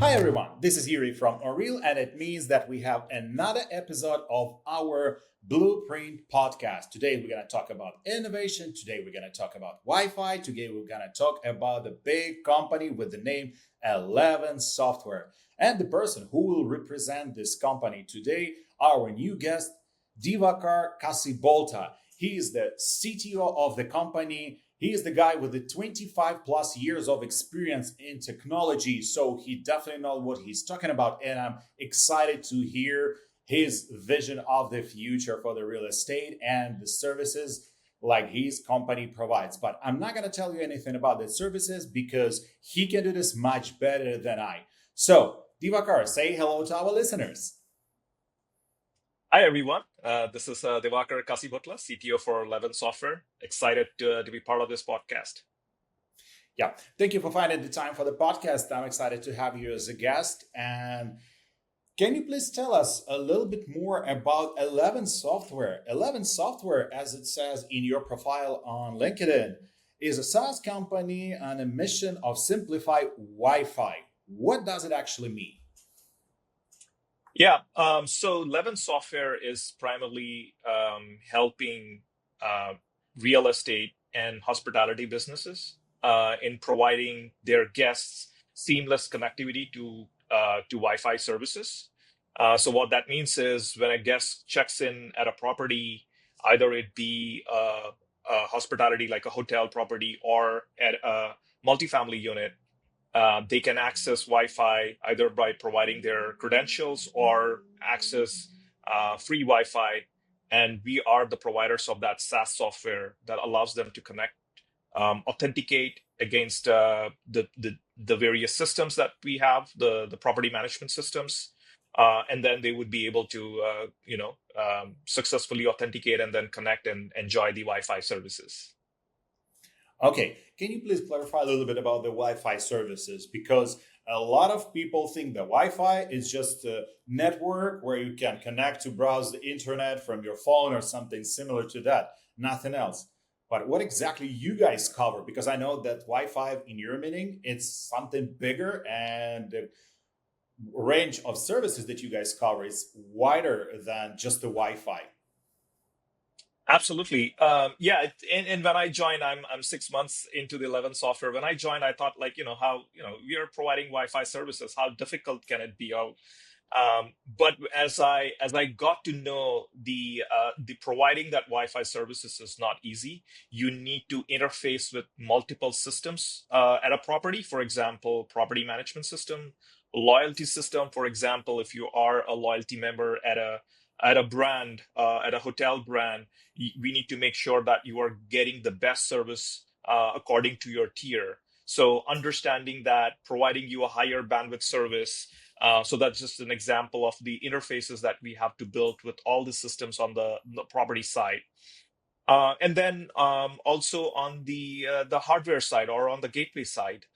Hi everyone, this is Yurii from ORIL, and it means that we have another episode of our Blueprint podcast. Today we're going to talk about innovation. Today we're going to talk about Wi-Fi. Today we're going to talk about the big company with the name Eleven Software. And the person who will represent this company today, our new guest, Diwakar Kasibhotla. He is the CTO of the company. He is the guy with the 25 plus years of experience in technology. So he definitely knows what he's talking about. And I'm excited to hear his vision of the future for the real estate and the services like his company provides. But I'm not going to tell you anything about the services because he can do this much better than I. So, Diwakar, say hello to our listeners. Hi, everyone. This is Diwakar Kasibhotla, CTO for Eleven Software. Excited to be part of this podcast. Yeah, thank you for finding the time for the podcast. I'm excited to have you as a guest. And can you please tell us a little bit more about Eleven Software? Eleven Software, as it says in your profile on LinkedIn, is a SaaS company on a mission of simplify Wi-Fi. What does it actually mean? Yeah, so Eleven Software is primarily helping uh, real estate and hospitality businesses in providing their guests seamless connectivity to Wi-Fi services. So what that means is when a guest checks in at a property, either it be a hospitality like a hotel property or at a multifamily unit, they can access Wi-Fi either by providing their credentials or access free Wi-Fi. And we are the providers of that SaaS software that allows them to connect, authenticate against the various systems that we have, the property management systems, and then they would be able to successfully authenticate and then connect and enjoy the Wi-Fi services. Okay, can you please clarify a little bit about the Wi-Fi services? Because a lot of people think that Wi-Fi is just a network where you can connect to browse the internet from your phone or something similar to that, nothing else. But what exactly you guys cover? Because I know that Wi-Fi in your meeting, it's something bigger and the range of services that you guys cover is wider than just the Wi-Fi. Absolutely. Yeah. And when I joined, I'm 6 months into the 11 software. When I joined, I thought like, how, we are providing Wi-Fi services. How difficult can it be? But as I got to know the providing that Wi-Fi services is not easy. You need to interface with multiple systems at a property. For example, property management system, loyalty system. For example, if you are a loyalty member at a brand, at a hotel brand, we need to make sure that you are getting the best service according to your tier. So understanding that, providing you a higher bandwidth service. So that's just an example of the interfaces that we have to build with all the systems on the property side. And then also on the hardware side or on the gateway side,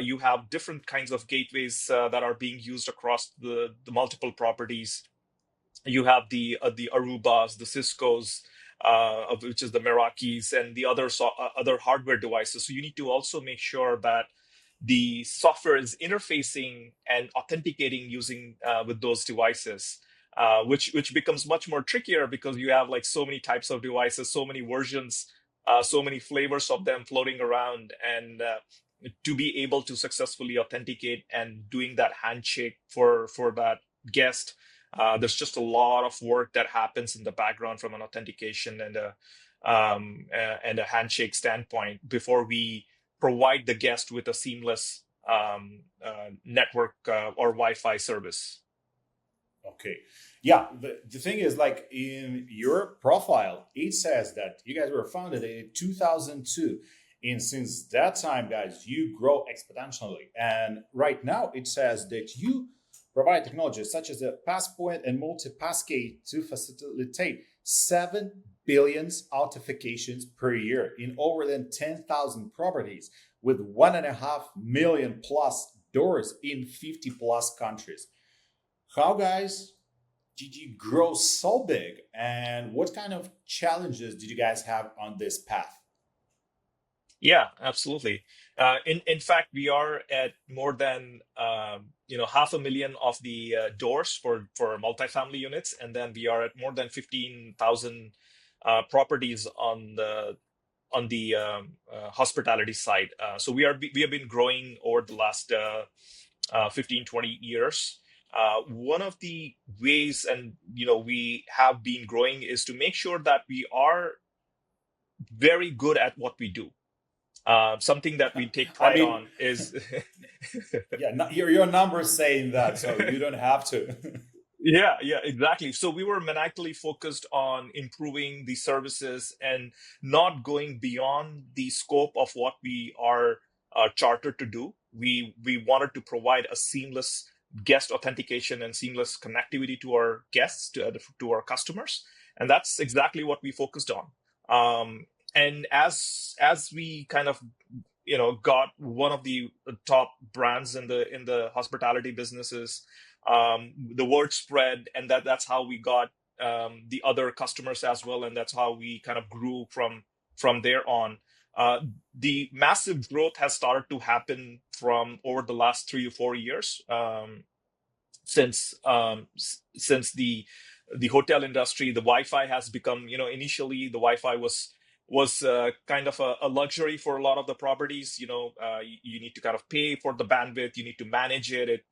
you have different kinds of gateways that are being used across the multiple properties. You have the Arubas, the Ciscos, of which is the Meraki's, and the other hardware devices. So you need to also make sure that the software is interfacing and authenticating using with those devices, which becomes much more trickier because you have like so many types of devices, so many versions, so many flavors of them floating around, and to be able to successfully authenticate and doing that handshake for that guest. There's just a lot of work that happens in the background from an authentication and a handshake standpoint before we provide the guest with a seamless network or Wi-Fi service. Okay. Yeah, the thing is, like in your profile, it says that you guys were founded in 2002. And since that time, guys, you grow exponentially. And right now, it says that you provide technologies such as a passport and multi-passkey to facilitate 7 billion authentications per year in over than 10,000 properties with 1.5 million plus doors in 50 plus countries. How, guys, did you grow so big, and what kind of challenges did you guys have on this path? Yeah, absolutely. In fact, we are at more than 500,000 of the doors for multifamily units, and then we are at more than 15,000 properties on the hospitality side. So we have been growing over the last 15, 20 years. One of the ways, and we have been growing, is to make sure that we are very good at what we do. Something that we take I pride mean, on is yeah, your numbers saying that, so you don't have to. yeah, exactly. So we were maniacally focused on improving the services and not going beyond the scope of what we are chartered to do. We wanted to provide a seamless guest authentication and seamless connectivity to our guests, to our customers, and that's exactly what we focused on. And as we kind of got one of the top brands in the hospitality businesses, the word spread, and that's how we got the other customers as well, and that's how we kind of grew from there on. uh, the massive growth has started to happen from over the last 3 or 4 years, since the hotel industry, the Wi-Fi has become, initially the Wi-Fi was kind of a luxury for a lot of the properties. You need to kind of pay for the bandwidth, you need to manage it.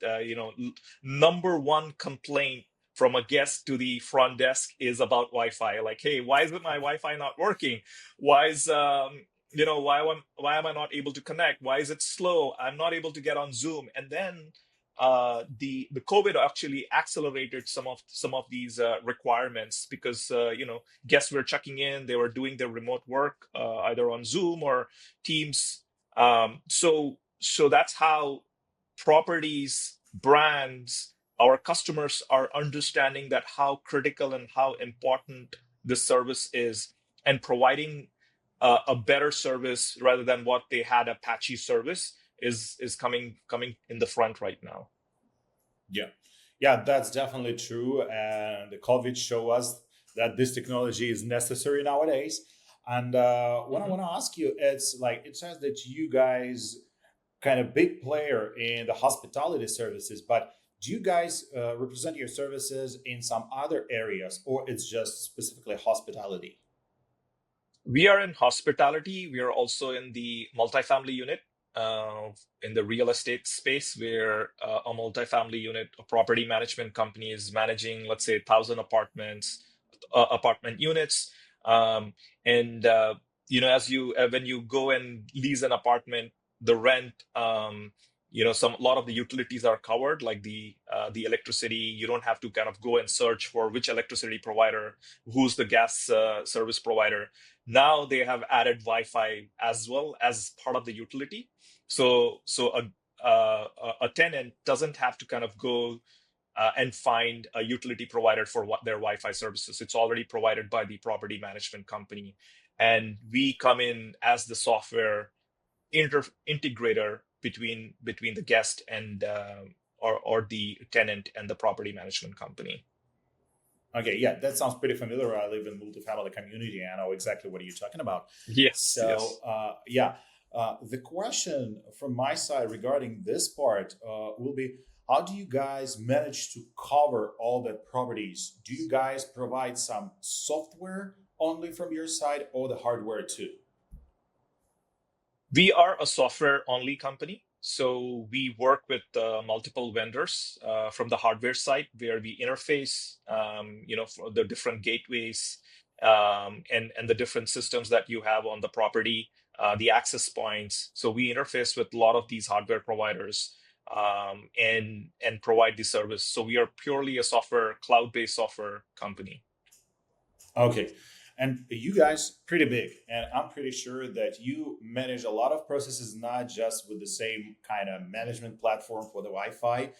Number one complaint from a guest to the front desk is about Wi-Fi. Like, hey, why is my Wi-Fi not working? Why is why am I not able to connect? Why is it slow? I'm not able to get on Zoom. And then the COVID actually accelerated some of these requirements, because guests were checking in, they were doing their remote work either on Zoom or Teams. So that's how properties, brands, our customers are understanding that how critical and how important this service is, and providing a better service rather than what they had, a patchy service, is coming in the front right now. Yeah, yeah, that's definitely true. And the COVID show us that this technology is necessary nowadays. And what I Mhm. want to ask you, it's like it says that you guys kind of big player in the hospitality services, but do you guys represent your services in some other areas, or it's just specifically hospitality? We are in hospitality. We are also in the multifamily unit, uh, in the real estate space, where a multifamily unit, a property management company, is managing, let's say, 1,000 apartment units. Um, and as you when you go and lease an apartment, the rent, some a lot of the utilities are covered, like the electricity. You don't have to kind of go and search for which electricity provider, who's the gas service provider. Now they have added Wi-Fi as well as part of the utility. So a tenant doesn't have to kind of go and find a utility provider for what their Wi-Fi services. It's already provided by the property management company, and we come in as the software integrator between the guest and or the tenant and the property management company. Okay, yeah, that sounds pretty familiar. I live in multifamily community. I know exactly what you're talking about. Yes, So, yes. yeah, the question from my side regarding this part will be: how do you guys manage to cover all the properties? Do you guys provide some software only from your side, or the hardware too? We are a software only company. So we work with multiple vendors from the hardware side, where we interface, for the different gateways, and the different systems that you have on the property, the access points. So we interface with a lot of these hardware providers, and provide the service. So we are purely a cloud-based software company. Okay. And you guys pretty big, and I'm pretty sure that you manage a lot of processes, not just with the same kind of management platform for the Wi-Fi,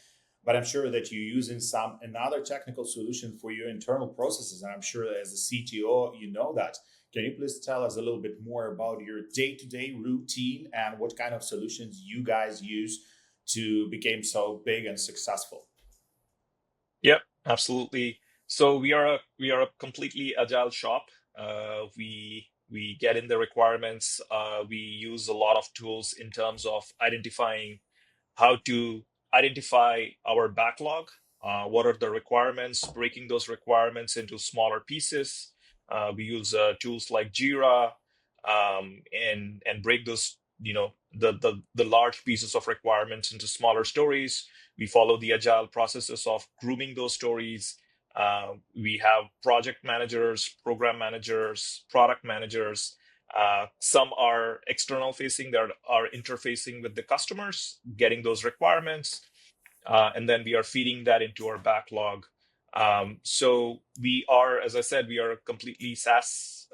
but I'm sure that you're using some another technical solution for your internal processes. And I'm sure that as a CTO, you know that. Can you please tell us a little bit more about your day-to-day routine and what kind of solutions you guys use to become so big and successful? Yep, absolutely. So we are a completely agile shop. We We get in the requirements. We use a lot of tools in terms of identifying how to identify our backlog. What are the requirements? Breaking those requirements into smaller pieces. We use tools like Jira, and break those, the large pieces of requirements into smaller stories. We follow the agile processes of grooming those stories. We have project managers, program managers, product managers. Some are external facing, that are interfacing with the customers, getting those requirements, and then we are feeding that into our backlog. So we are, as I said, we are a completely SaaS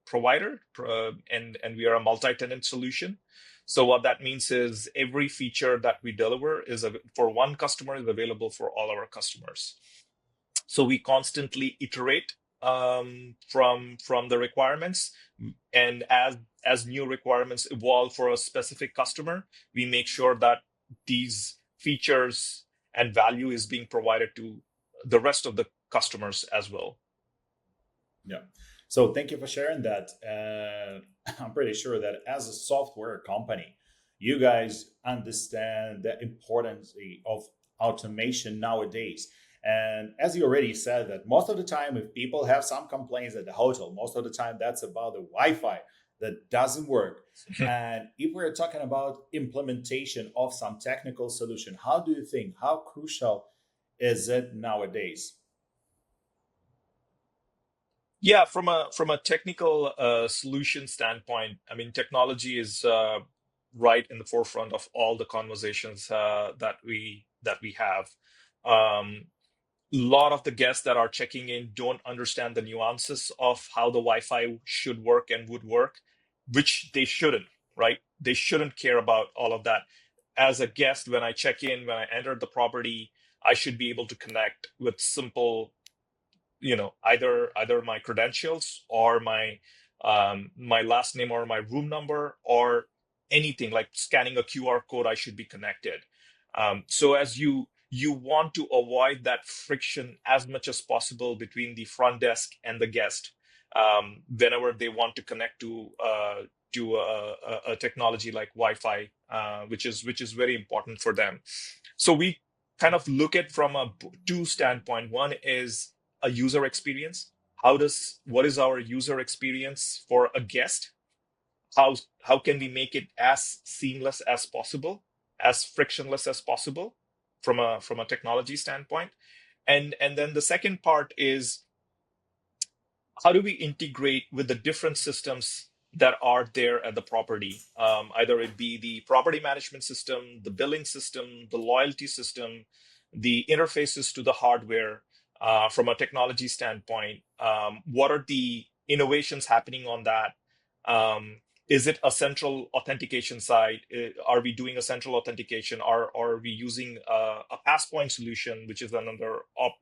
provider, and we are a multi-tenant solution. So what that means is every feature that we deliver for one customer is available for all our customers. So we constantly iterate from the requirements, and as new requirements evolve for a specific customer, we make sure that these features and value is being provided to the rest of the customers as well. Yeah. So thank you for sharing that. I'm pretty sure that as a software company, you guys understand the importance of automation nowadays. And as you already said, that most of the time, if people have some complaints at the hotel, most of the time that's about the Wi-Fi that doesn't work. And if we're talking about implementation of some technical solution, how do you think, how crucial is it nowadays? Yeah, from a technical solution standpoint, I mean, technology is right in the forefront of all the conversations that we have. Um, lot of the guests that are checking in don't understand the nuances of how the Wi-Fi should work and would work, which they shouldn't, right? They shouldn't care about all of that. As a guest, when I check in, when I enter the property, I should be able to connect with simple, either my credentials or my last name or my room number or anything like scanning a QR code. I should be connected. So as you want to avoid that friction as much as possible between the front desk and the guest, whenever they want to connect to a technology like Wi-Fi, which is very important for them. So we kind of look at from a two standpoint. One is a user experience. What is our user experience for a guest? How can we make it as seamless as possible, as frictionless as possible from a technology standpoint? And then the second part is, how do we integrate with the different systems that are there at the property? Either it be the property management system, the billing system, the loyalty system, the interfaces to the hardware. From a technology standpoint, what are the innovations happening on that? Is it a central authentication side? Are we doing a central authentication? Are we using a passpoint solution, which is another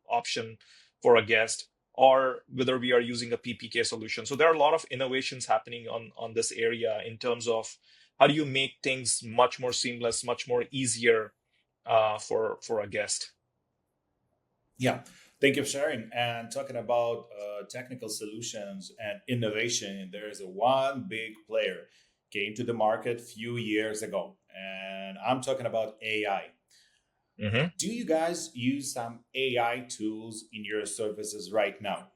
option for a guest, or whether we are using a PPK solution? So there are a lot of innovations happening on this area in terms of how do you make things much more seamless, much more easier for a guest. Yeah. Thank you for sharing. And talking about technical solutions and innovation, there is a one big player came to the market few years ago, and I'm talking about AI. Mm-hmm. Do you guys use some AI tools in your services right now?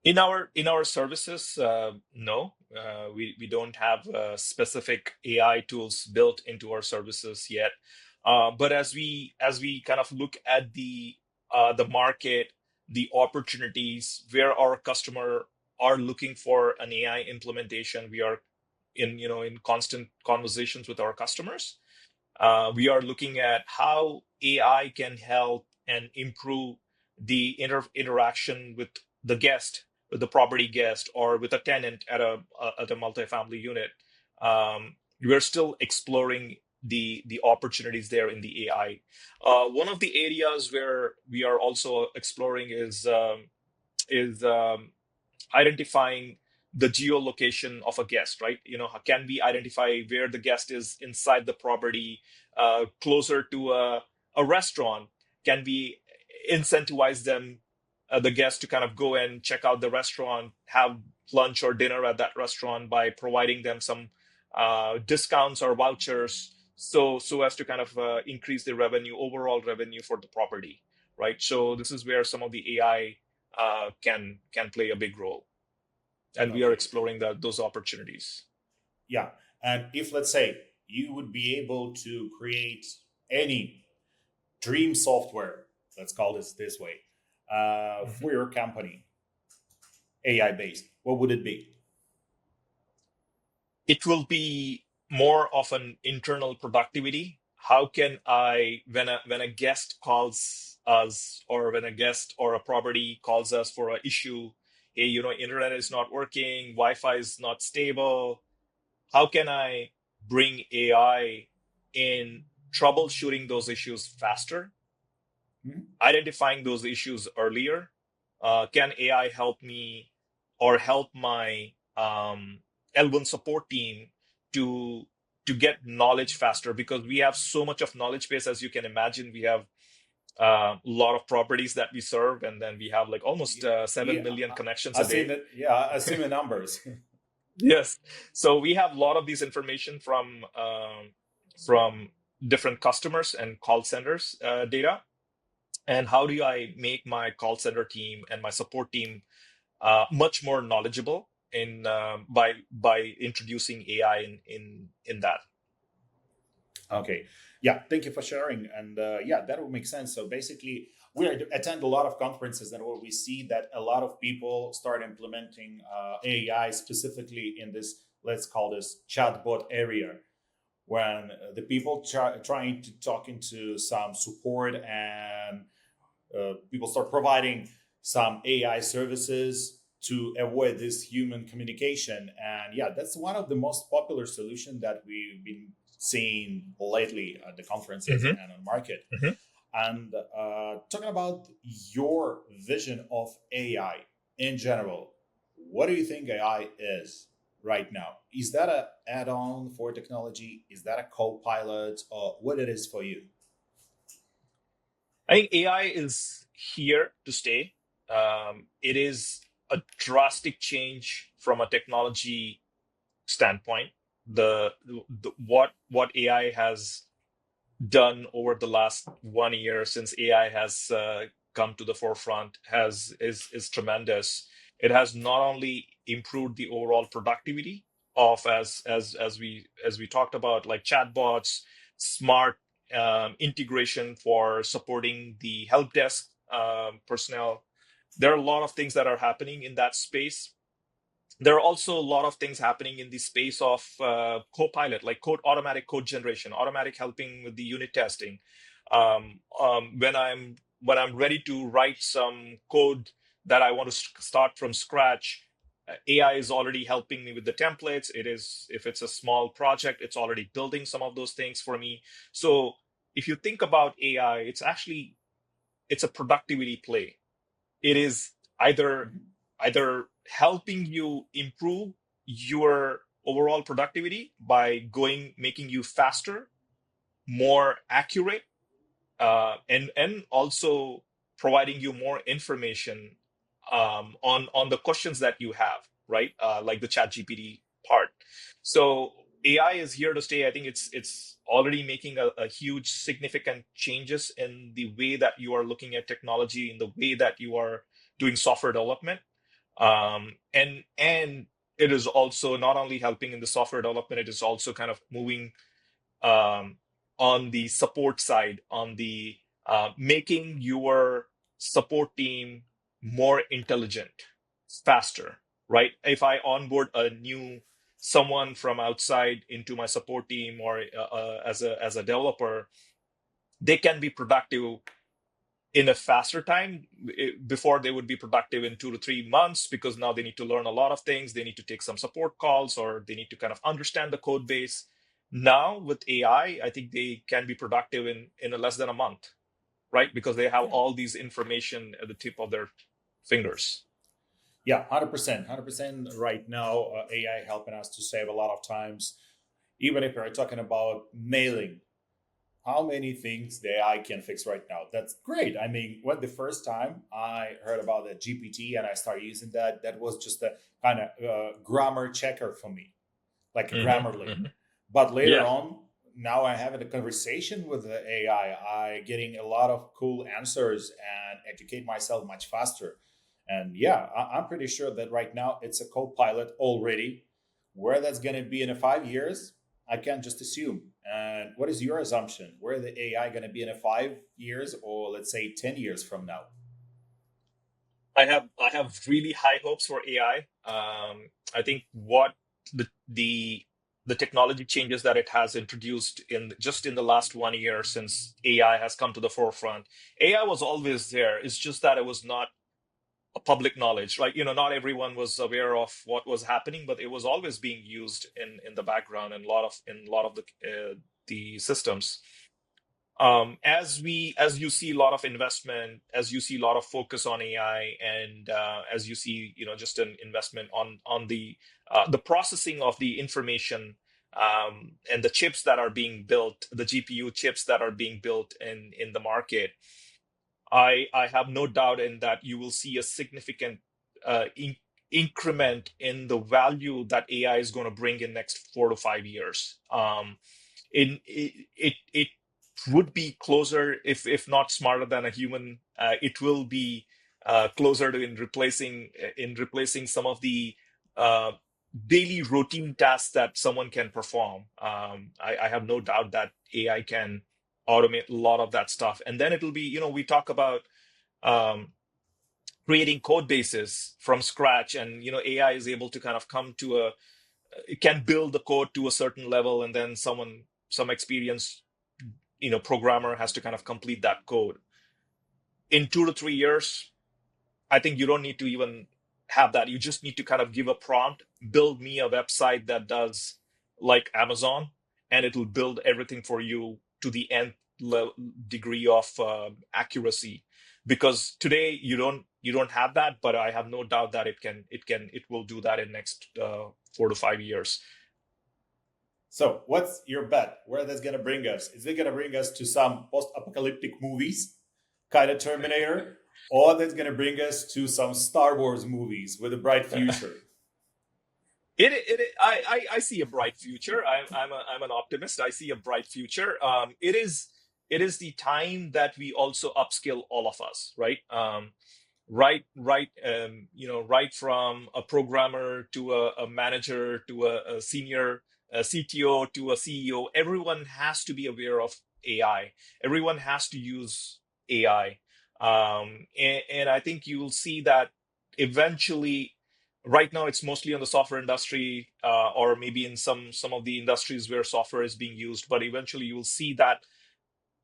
In our services, no, we don't have specific AI tools built into our services yet. But as we kind of look at the market, the opportunities where our customer are looking for an AI implementation, we are in constant conversations with our customers. We are looking at how AI can help and improve the interaction with the guest, with the property guest, or with a tenant at a multifamily unit. We're still exploring the opportunities there in the AI. One of the areas where we are also exploring is identifying the geolocation of a guest, right? Can we identify where the guest is inside the property, closer to a restaurant? Can we incentivize them the guest to kind of go and check out the restaurant, have lunch or dinner at that restaurant by providing them some discounts or vouchers, so as to kind of increase the revenue, overall revenue for the property, right? So this is where some of the AI can play a big role, and we are Okay. exploring those opportunities. Yeah. And if, let's say, you would be able to create any dream software, let's call this way, Mhm. for your company, AI based, what would it be? It will be more of an internal productivity. How can I, when a guest calls us, or when a guest or a property calls us for an issue, hey, internet is not working, Wi-Fi is not stable, how can I bring AI in troubleshooting those issues faster, Mhm. identifying those issues earlier? Can AI help me or help my L1 support team to get knowledge faster? Because we have so much of knowledge base, as you can imagine. We have a lot of properties that we serve, and then we have like almost Yeah, 7 yeah, million connections I a seen day. it. Yeah, I seen the numbers. Yes. So we have a lot of these information from different customers and call centers data. And how do I make my call center team and my support team much more knowledgeable in by introducing AI in that? Okay. Yeah, thank you for sharing. And yeah, that would make sense. So basically, we attend a lot of conferences, and where we see that a lot of people start implementing AI specifically in this, let's call this chatbot area, when the people trying to talk into some support, and people start providing some AI services to avoid this human communication. And yeah, that's one of the most popular solutions that we've been seeing lately at the conferences Hmm. and on market. Hmm. And talking about your vision of AI in general, what do you think AI is right now? Is that a add-on for technology? Is that a co-pilot, or what it is for you? I think AI is here to stay. It is a drastic change from a technology standpoint. What AI has done over the last 1 year since AI has come to the forefront is tremendous. It has not only improved the overall productivity of, as we talked about, like chatbots, smart integration for supporting the help desk personnel. There are a lot of things that are happening in that space. There are also a lot of things happening in the space of Copilot, like automatic code generation, automatic helping with the unit testing. When I'm ready to write some code that I want to start from scratch, AI is already helping me with the templates. It is, if it's a small project, it's already building some of those things for me. So if you think about AI, it's a productivity play. It is either helping you improve your overall productivity by making you faster, more accurate, and also providing you more information on the questions that you have, right? Like the chat GPT part. So AI is here to stay. I think it's already making a huge significant changes in the way that you are looking at technology, in the way that you are doing software development. And it is also not only helping in the software development, it is also kind of moving um, on the support side, on the making your support team more intelligent, faster, right? If I onboard a new someone from outside into my support team, or as a developer, they can be productive in a faster time. Before, they would be productive in 2 to 3 months, because now they need to learn a lot of things. They need to take some support calls, or they need to kind of understand the code base. Now with AI, I think they can be productive in a less than a month, right? Because they have Yeah. all these information at the tip of their fingers. Yeah, 100%. 100% right now, AI helping us to save a lot of times. Even if we're talking about mailing, how many things the AI can fix right now. That's great. I mean, when the first time I heard about the GPT and I started using that, that was just a kind of grammar checker for me, like a Hmm. Grammarly. Hmm. But later Yeah. on, now I having a conversation with the AI, I getting a lot of cool answers and educate myself much faster. And yeah, I'm pretty sure that right now it's a co-pilot already. Where that's going to be in 5 years, I can't just assume. And what is your assumption? Where the AI going to be in 5 years, or let's say 10 years from now? I have really high hopes for AI. I think what the technology changes that it has introduced in just in the last 1 year since AI has come to the forefront. AI was always there. It's just that it was not a public knowledge, right? Not everyone was aware of what was happening, but it was always being used in the background and a lot of the systems. As you see a lot of investment, as you see a lot of focus on AI, and as you see, just an investment on the processing of the information, and the chips that are being built, the GPU chips that are being built in the market, I have no doubt in that you will see a significant increment in the value that AI is going to bring in next 4 to 5 years. It would be closer, if not smarter than a human. It will be closer to in replacing some of the uh, daily routine tasks that someone can perform. I have no doubt that AI can automate a lot of that stuff, and then it'll be, we talk about um, creating code bases from scratch, and AI is able to kind of come to it can build the code to a certain level, and then some experienced programmer has to kind of complete that code in 2 to 3 years. I think you don't need to even have that. You just need to kind of give a prompt, build me a website that does like Amazon, and it'll build everything for you to the nth degree of accuracy. Because today you don't have that, but I have no doubt that it will do that in next 4 to 5 years. So, what's your bet? Where that's going to bring us? Is it going to bring us to some post-apocalyptic movies, kind of Terminator, or that's going to bring us to some Star Wars movies with a bright future? I see a bright future. I'm an optimist. I see a bright future. It is the time that we also upskill all of us, right? Right from a programmer to a manager to a senior CTO to a CEO. Everyone has to be aware of AI. Everyone has to use AI, and I think you will see that eventually. Right now, it's mostly on the software industry, or maybe in some of the industries where software is being used. But eventually, you will see that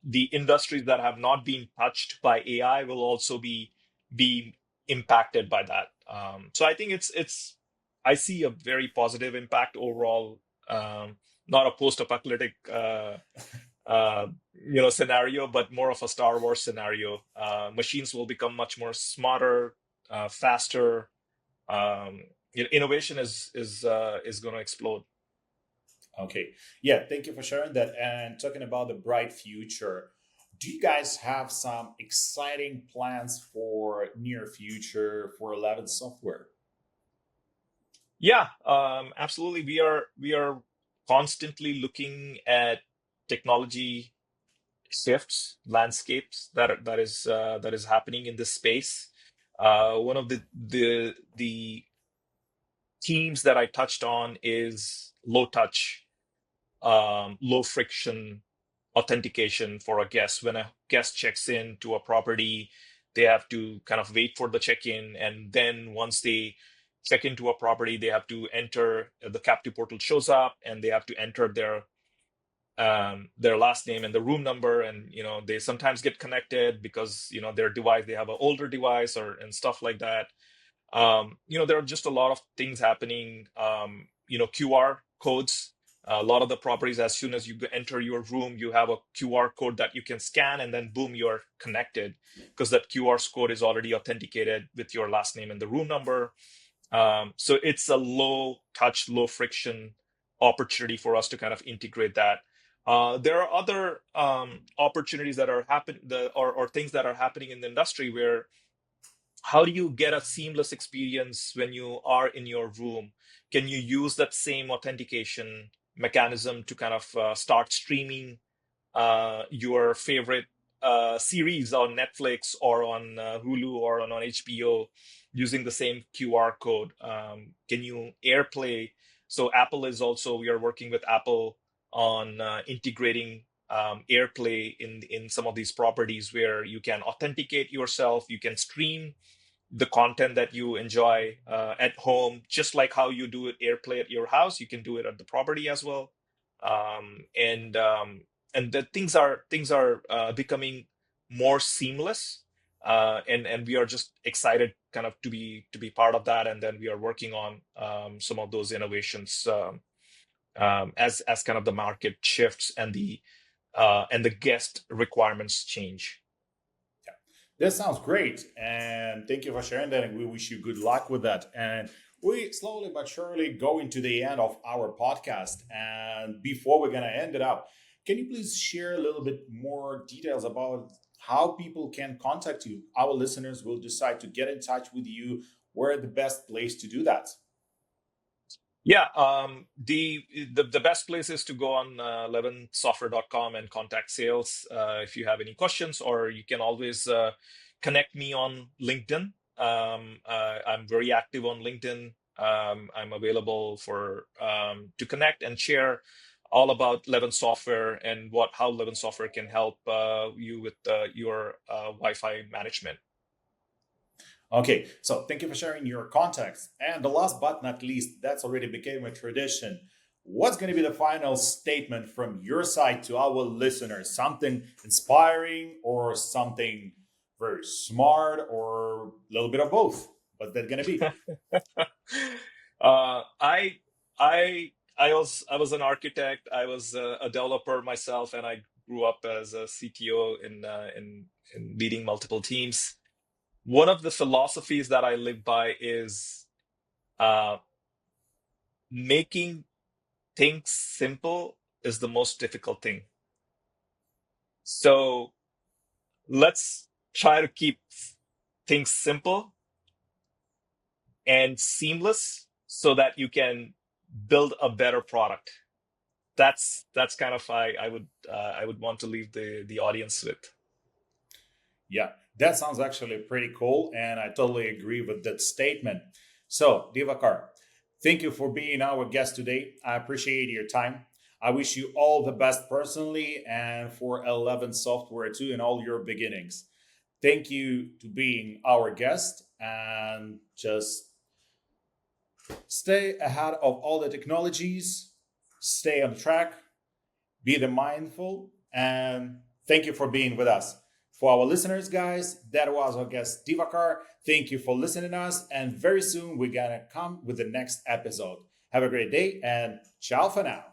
the industries that have not been touched by AI will also be impacted by that. So I think I see a very positive impact overall, not a post-apocalyptic scenario, but more of a Star Wars scenario. Machines will become much more smarter, faster. Um, Innovation is going to explode. Okay. Yeah, thank you for sharing that. And talking about the bright future, do you guys have some exciting plans for near future for 11 software? Yeah, absolutely. We are constantly looking at technology shifts, landscapes that is happening in this space. One of the themes that I touched on is low touch, low friction authentication for a guest. When a guest checks in to a property, they have to kind of wait for the check-in, and then once they check into a property, they have to enter, the captive portal shows up, and they have to enter their last name and the room number, and they sometimes get connected because their device, they have an older device or and stuff like that. There are just a lot of things happening. QR codes. A lot of the properties, as soon as you enter your room, you have a QR code that you can scan, and then boom, you're connected because that QR code is already authenticated with your last name and the room number. So it's a low touch, low friction opportunity for us to kind of integrate that. There are other opportunities that are or things that are happening in the industry where how do you get a seamless experience when you are in your room? Can you use that same authentication mechanism to kind of start streaming your favorite series on Netflix or on Hulu or on HBO using the same QR code? Can you AirPlay? So Apple is also, we are working with Apple on integrating AirPlay in some of these properties where you can authenticate yourself, you can stream the content that you enjoy at home, just like how you do it AirPlay at your house, you can do it at the property as well. And that things are becoming more seamless, and we are just excited kind of to be part of that. And then we are working on some of those innovations as kind of the market shifts and the guest requirements change. That sounds great. And thank you for sharing that. And we wish you good luck with that. And we slowly but surely going to the end of our podcast. And before we're going to end it up, can you please share a little bit more details about how people can contact you? Our listeners will decide to get in touch with you. Where the best place to do that? Yeah, the best place is to go on 11software.com and contact sales if you have any questions, or you can always connect me on LinkedIn. I'm very active on LinkedIn. I'm available for to connect and share all about 11 Software and how 11 Software can help you with your Wi-Fi management. Okay, so thank you for sharing your contacts. And the last but not least, that's already became a tradition. What's going to be the final statement from your side to our listeners? Something inspiring or something very smart or a little bit of both? What's that going to be? I I was an architect. I was a developer myself, and I grew up as a CTO in leading multiple teams. One of the philosophies that I live by is uh, making things simple is the most difficult thing. So let's try to keep things simple and seamless so that you can build a better product. That's kind of I would want to leave the audience with. Yeah, that sounds actually pretty cool. And I totally agree with that statement. So, Divakar, thank you for being our guest today. I appreciate your time. I wish you all the best personally and for 11 Software too in all your beginnings. Thank you to being our guest and just stay ahead of all the technologies, stay on track, be the mindful, and thank you for being with us. For our listeners, guys, that was our guest Divakar. Thank you for listening to us, and very soon we're gonna come with the next episode. Have a great day and ciao for now.